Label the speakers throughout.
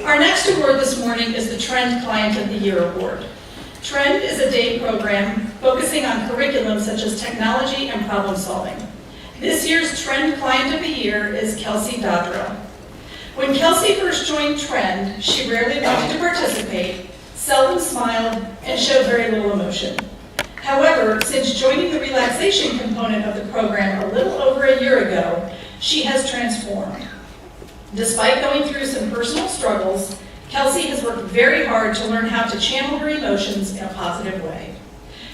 Speaker 1: Our next award this morning is the Trend Client of the Year Award. Trend is a day program focusing on curriculum such as technology and problem solving. This year's Trend Client of the Year is Kelsey Dodrill. When Kelsey first joined Trend, she rarely wanted to participate, seldom smiled, and showed very little emotion. However, since joining the relaxation component of the program a little over a year ago, she has transformed. Despite going through some personal struggles, Kelsey has worked very hard to learn how to channel her emotions in a positive way.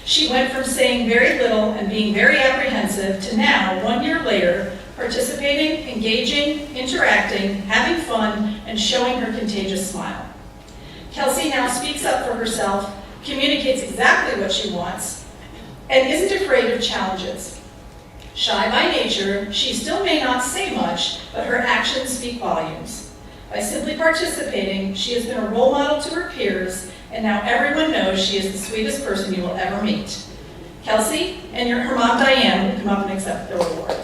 Speaker 1: She went from saying very little and being very apprehensive to now, 1 year later, participating, engaging, interacting, having fun, and showing her contagious smile. Kelsey now speaks up for herself, communicates exactly what she wants, and isn't afraid of challenges. Shy by nature, she still may not say much, but her actions speak volumes. By simply participating, she has been a role model to her peers, and now everyone knows she is the sweetest person you will ever meet. Kelsey and her mom Diane will come up and accept their award.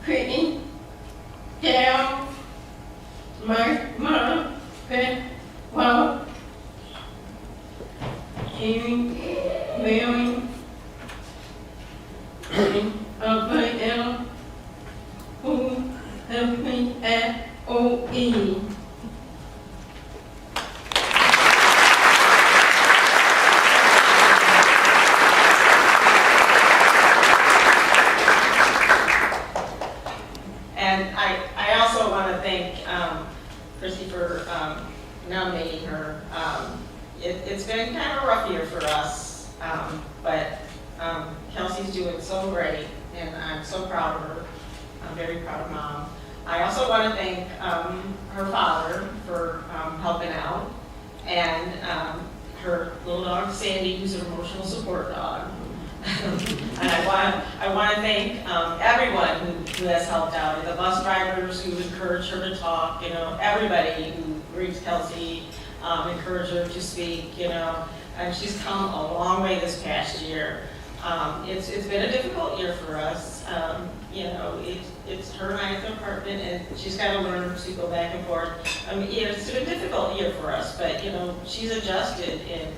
Speaker 2: Creating, tell my mom that well, hearing, wearing, and who helped me at OE.
Speaker 3: Christy for nominating her. It's been kind of a rough year for us, but Kelsey's doing so great, and I'm so proud of her. I'm very proud of Mom. I also want to thank her father for helping out, and her little dog Sandy, who's an emotional support dog. And I want to thank everyone who has helped out, the bus drivers who encourage her to talk, everybody who greets Kelsey, encourage her to speak, and she's come a long way this past year. It's been a difficult year for us. It's her and I at the apartment, and she's got to learn to go back and forth. It's been a difficult year for us, but she's adjusted and.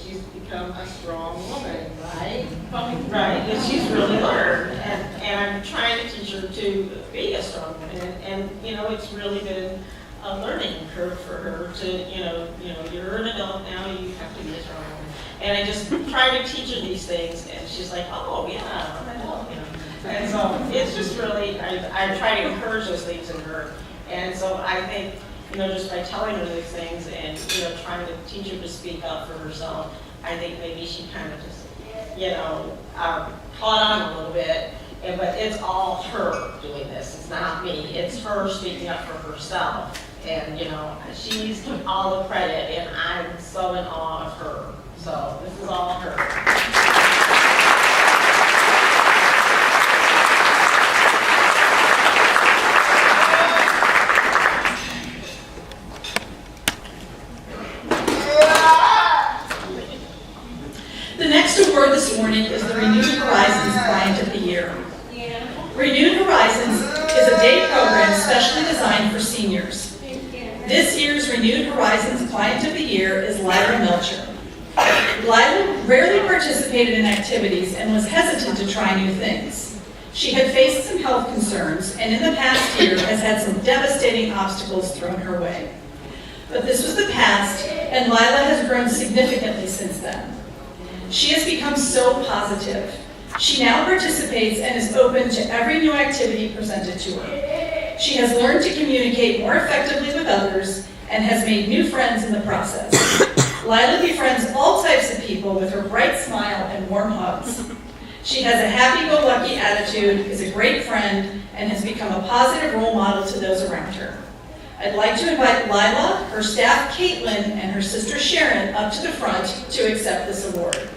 Speaker 3: She's become a strong woman, right? Right, and she's really learned, and I'm trying to teach her to be a strong woman, and it's really been a learning curve for her to, you're an adult now, you have to be a strong woman, and I just try to teach her these things, and she's like, oh yeah, I'm an adult, and so it's just really, I try to encourage those things in her, and so I think, just by telling her these things and, trying to teach her to speak up for herself, I think maybe she kind of just, caught on a little bit. But it's all her doing this. It's not me. It's her speaking up for herself. And, she's all the credit, and I'm so in awe of her. So this is all her.
Speaker 1: The next award this morning is the Renewed Horizons Client of the Year. Renewed Horizons is a day program specially designed for seniors. This year's Renewed Horizons Client of the Year is Lyra Melcher. Lyra rarely participated in activities and was hesitant to try new things. She had faced some health concerns and in the past year has had some devastating obstacles thrown her way. But this was the past, and Lila has grown significantly since then. She has become so positive. She now participates and is open to every new activity presented to her. She has learned to communicate more effectively with others and has made new friends in the process. Lila befriends all types of people with her bright smile and warm hugs. She has a happy-go-lucky attitude, is a great friend, and has become a positive role model to those around her. I'd like to invite Lila, her staff Caitlin, and her sister Sharon up to the front to accept this award.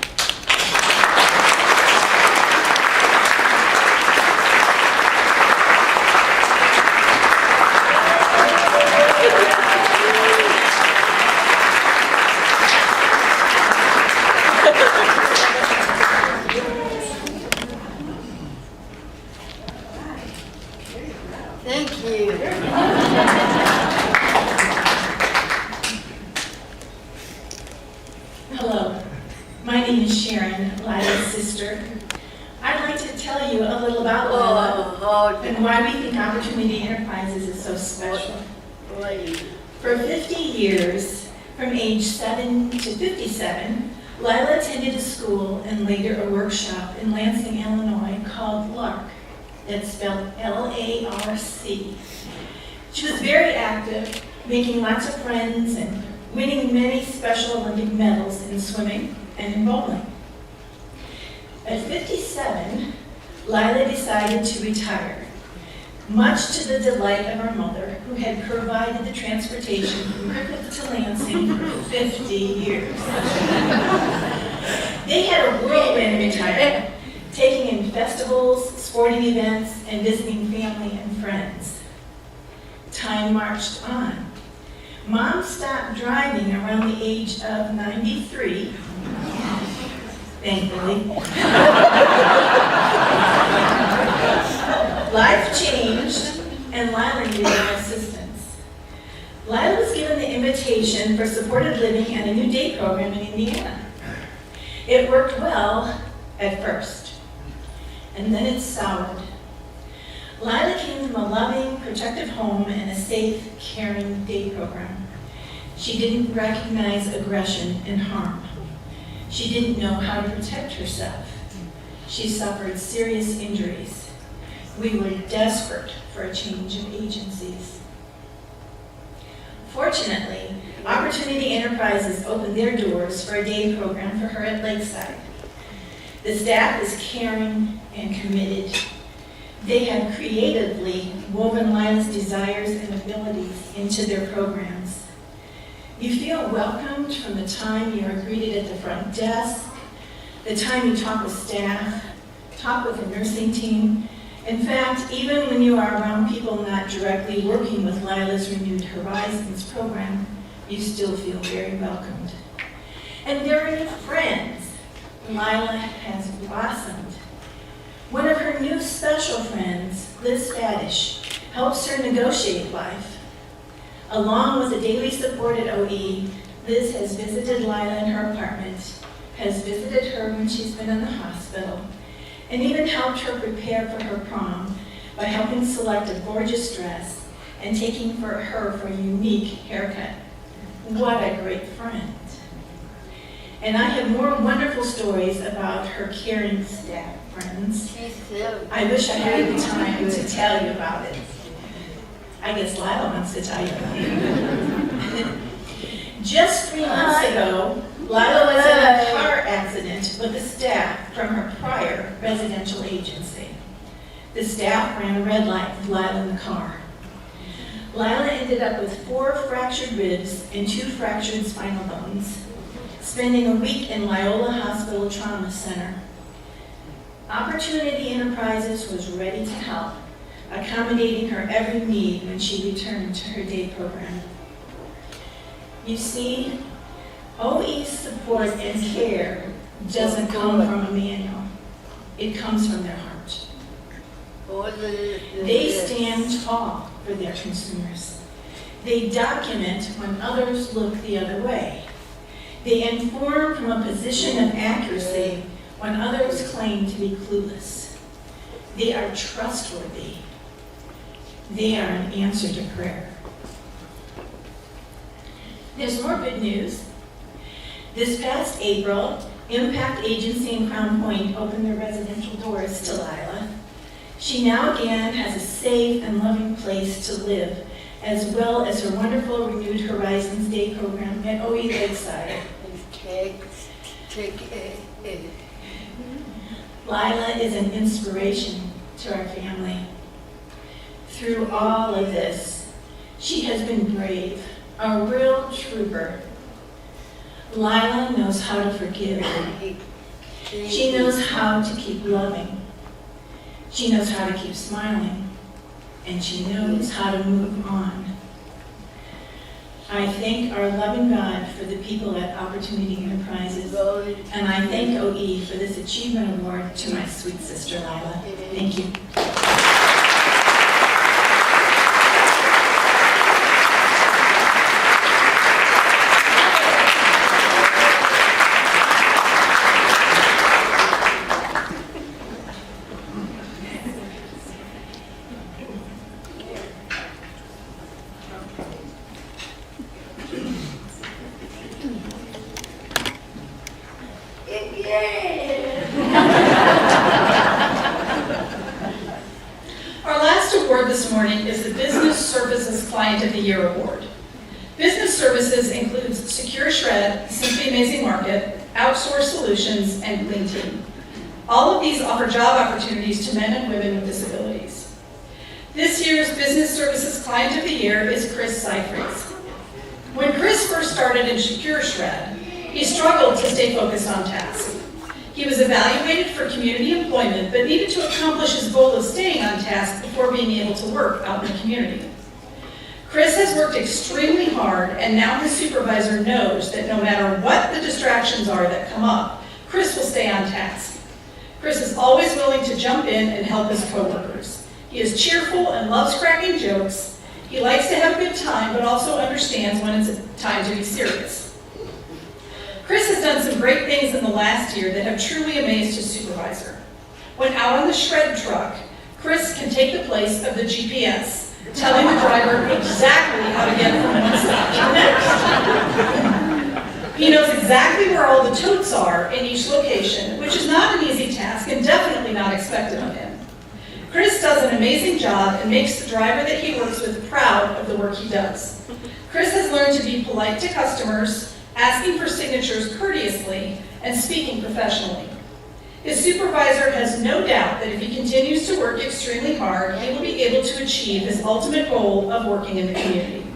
Speaker 2: Thank you.
Speaker 1: Hello, my name is Sharon, Lila's sister. I'd like to tell you a little about Lila and why we think Opportunity Enterprises is so special. For 50 years, from age 7 to 57, Lila attended a school and later a workshop in Lansing, Illinois called LARC. That's spelled L-A-R-C. She was very active, making lots of friends and winning many Special Olympic medals in swimming and in bowling. At 57, Lila decided to retire, much to the delight of her mother, who had provided the transportation from Griffith to Lansing for 50 years. They had a whirlwind retirement, taking in festivals, sporting events, and visiting family and friends. Time marched on. Mom stopped driving around the age of 93, thankfully. Life changed, and Lila needed more assistance. Lila was given the invitation for supported living at a new day program in Indiana. It worked well at first, and then it soured. Lila came from a loving, protective home and a safe, caring day program. She didn't recognize aggression and harm. She didn't know how to protect herself. She suffered serious injuries. We were desperate for a change of agencies. Fortunately, Opportunity Enterprises opened their doors for a day program for her at Lakeside. The staff is caring and committed. They have creatively woven Lila's desires and abilities into their programs. You feel welcomed from the time you are greeted at the front desk, the time you talk with staff, talk with the nursing team. In fact, even when you are around people not directly working with Lila's Renewed Horizons program, you still feel very welcomed. And there are new friends. Lila has blossomed. One of her new special friends, Liz Faddish, helps her negotiate life. Along with a daily support at OE, Liz has visited Lila in her apartment, has visited her when she's been in the hospital, and even helped her prepare for her prom by helping select a gorgeous dress and taking her for a unique haircut. What a great friend. And I have more wonderful stories about her caring staff friends. I wish I had the time to tell you about it. I guess Lila wants to tell you about it. Just 3 months ago, Lila was in a car accident with the staff from her prior residential agency. The staff ran a red light with Lila in the car. Lila ended up with 4 fractured ribs and 2 fractured spinal bones, spending a week in Loyola Hospital Trauma Center. Opportunity Enterprises was ready to help, accommodating her every need when she returned to her day program. You see, OE's support and care doesn't come from a manual. It comes from their heart. They stand tall for their consumers. They document when others look the other way. They inform from a position of accuracy when others claim to be clueless. They are trustworthy. They are an answer to prayer. There's more good news. This past April, Impact Agency in Crown Point opened their residential doors to Lila. She now again has a safe and loving place to live, as well as her wonderful Renewed Horizons Day program at OE Lakeside. Lila is an inspiration to our family. Through all of this, she has been brave, a real trooper. Lila knows how to forgive. She knows how to keep loving. She knows how to keep smiling. And she knows how to move on. I thank our loving God for the people at Opportunity Enterprises, and I thank OE for this achievement award to my sweet sister Lila. Thank you. Our last award this morning is the Business Services Client of the Year Award. Business services includes Secure Shred, Simply Amazing Market, Outsource Solutions, and Clean Team. All of these offer job opportunities to men and women with disabilities. This year's Business Services Client of the Year is Chris Seifrieds. When Chris first started in Secure Shred, he struggled to stay focused on task. He was evaluated for community employment, but needed to accomplish his goal of staying on task before being able to work out in the community. Chris has worked extremely hard, and now his supervisor knows that no matter what the distractions are that come up, Chris will stay on task. Chris is always willing to jump in and help his coworkers. He is cheerful and loves cracking jokes. He likes to have a good time, but also understands when it's time to be serious. Chris has done some great things in the last year that have truly amazed his supervisor. When out on the shred truck, Chris can take the place of the GPS, telling the driver exactly how to get from one stop to the next. He knows exactly where all the totes are in each location, which is not an easy task and definitely not expected of him. Chris does an amazing job and makes the driver that he works with proud of the work he does. Chris has learned to be polite to customers, asking for signatures courteously, and speaking professionally. His supervisor has no doubt that if he continues to work extremely hard, he will be able to achieve his ultimate goal of working in the community.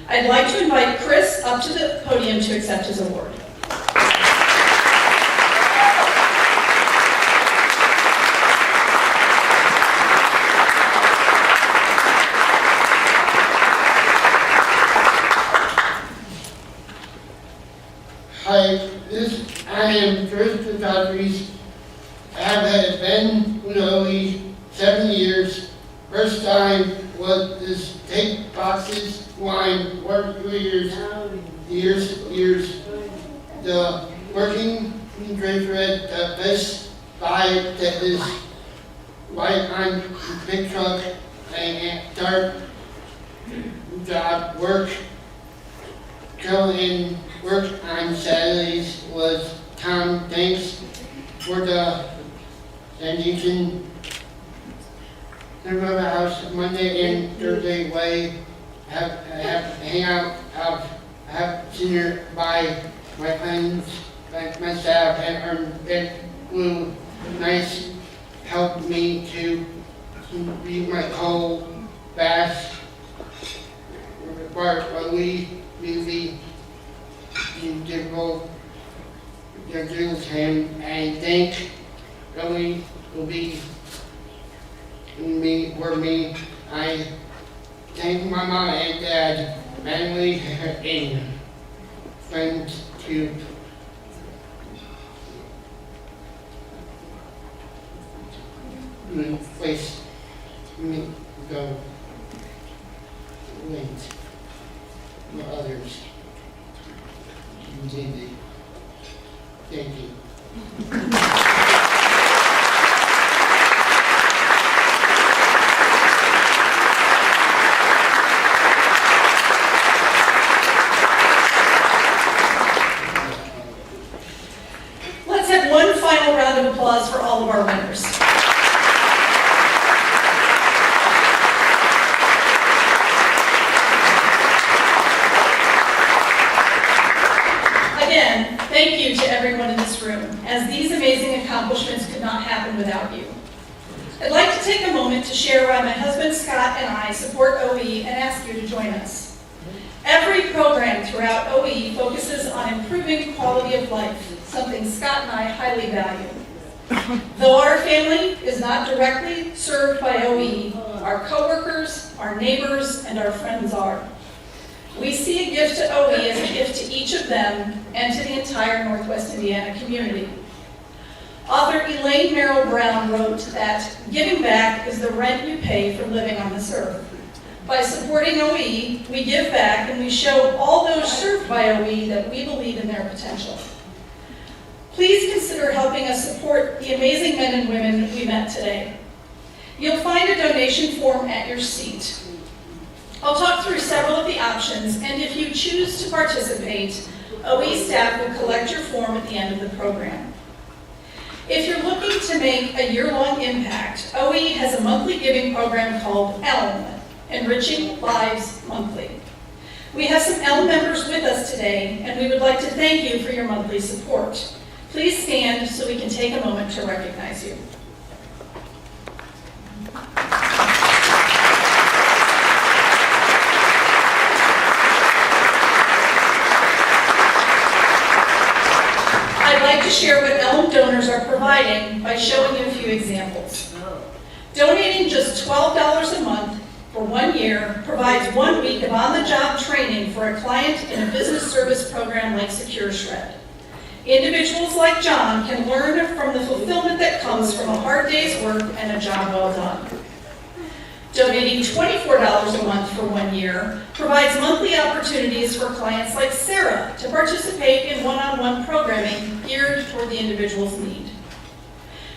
Speaker 1: I'd like to invite Chris up to the podium to accept his award.
Speaker 4: Hi, I am Kelsey Dodrill. I have been with OE 7 years. First time was this take boxes, wine, work 2 years. The working great red, the best buy that is white on big truck and dark job work. Go in work on Saturdays was Tom. Thanks for the sanitation. Remember house Monday and Thursday way. Have hang out. Have dinner by my friends, my staff, and will nice help me to be my cold bath. But we really difficult to do with him, and think really will be me for me. I thank my mom and dad, family, and friends to place me go with the others. Indeed. Thank you.
Speaker 1: Let's have one final round of applause for all of our winners. Again, thank accomplishments could not happen without you. I'd like to take a moment to share why my husband Scott and I support OE and ask you to join us. Every program throughout OE focuses on improving quality of life, something Scott and I highly value. Though our family is not directly served by OE, our coworkers, our neighbors, and our friends are. We see a gift to OE as a gift to each of them and to the entire Northwest Indiana community. Author Elaine Merrill Brown wrote that giving back is the rent you pay for living on this earth. By supporting OE, we give back and we show all those served by OE that we believe in their potential. Please consider helping us support the amazing men and women we met today. You'll find a donation form at your seat. I'll talk through several of the options, and if you choose to participate, OE staff will collect your form at the end of the program. If you're looking to make a year-long impact, OE has a monthly giving program called ELM, Enriching Lives Monthly. We have some ELM members with us today, and we would like to thank you for your monthly support. Please stand so we can take a moment to recognize you. I'd like to share what ELM donors are providing by showing you a few examples. Donating just $12 a month for 1 year provides 1 week of on-the-job training for a client in a business service program like Secure Shred. Individuals like John can learn from the fulfillment that comes from a hard day's work and a job well done. Donating $24 a month for 1 year provides monthly opportunities for clients like Sarah to participate in one-on-one programming geared toward the individual's need.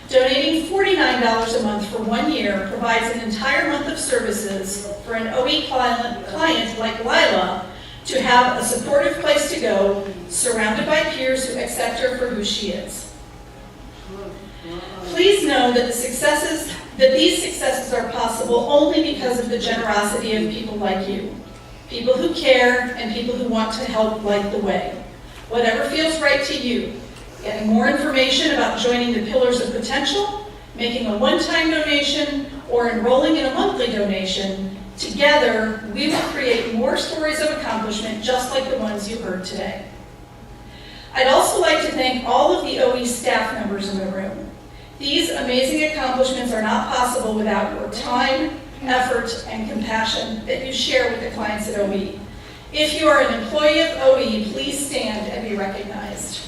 Speaker 1: Donating $49 a month for 1 year provides an entire month of services for an OE client like Lila to have a supportive place to go, surrounded by peers who accept her for who she is. Please know that these successes are possible only because of the generosity of people like you. People who care and people who want to help light the way. Whatever feels right to you. Getting more information about joining the Pillars of Potential, making a one-time donation, or enrolling in a monthly donation, together we will create more stories of accomplishment just like the ones you heard today. I'd also like to thank all of the OE staff members in the room. These amazing accomplishments are not possible without your time, effort, and compassion that you share with the clients at OE. If you are an employee of OE, please stand and be recognized.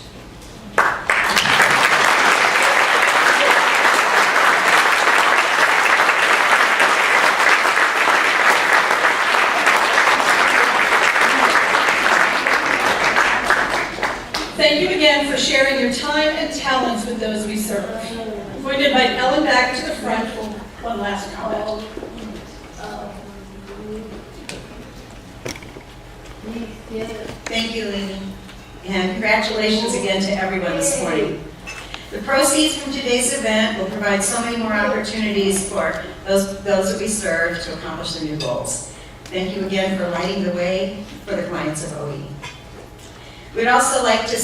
Speaker 1: Thank you again for sharing your time and talents with those we serve. I'm going to invite Ellen back to the front for one last comment.
Speaker 5: Thank you, Lainey, and congratulations again to everyone this morning. The proceeds from today's event will provide so many more opportunities for those that we serve to accomplish the new goals. Thank you again for lighting the way for the clients of OE. We'd also like to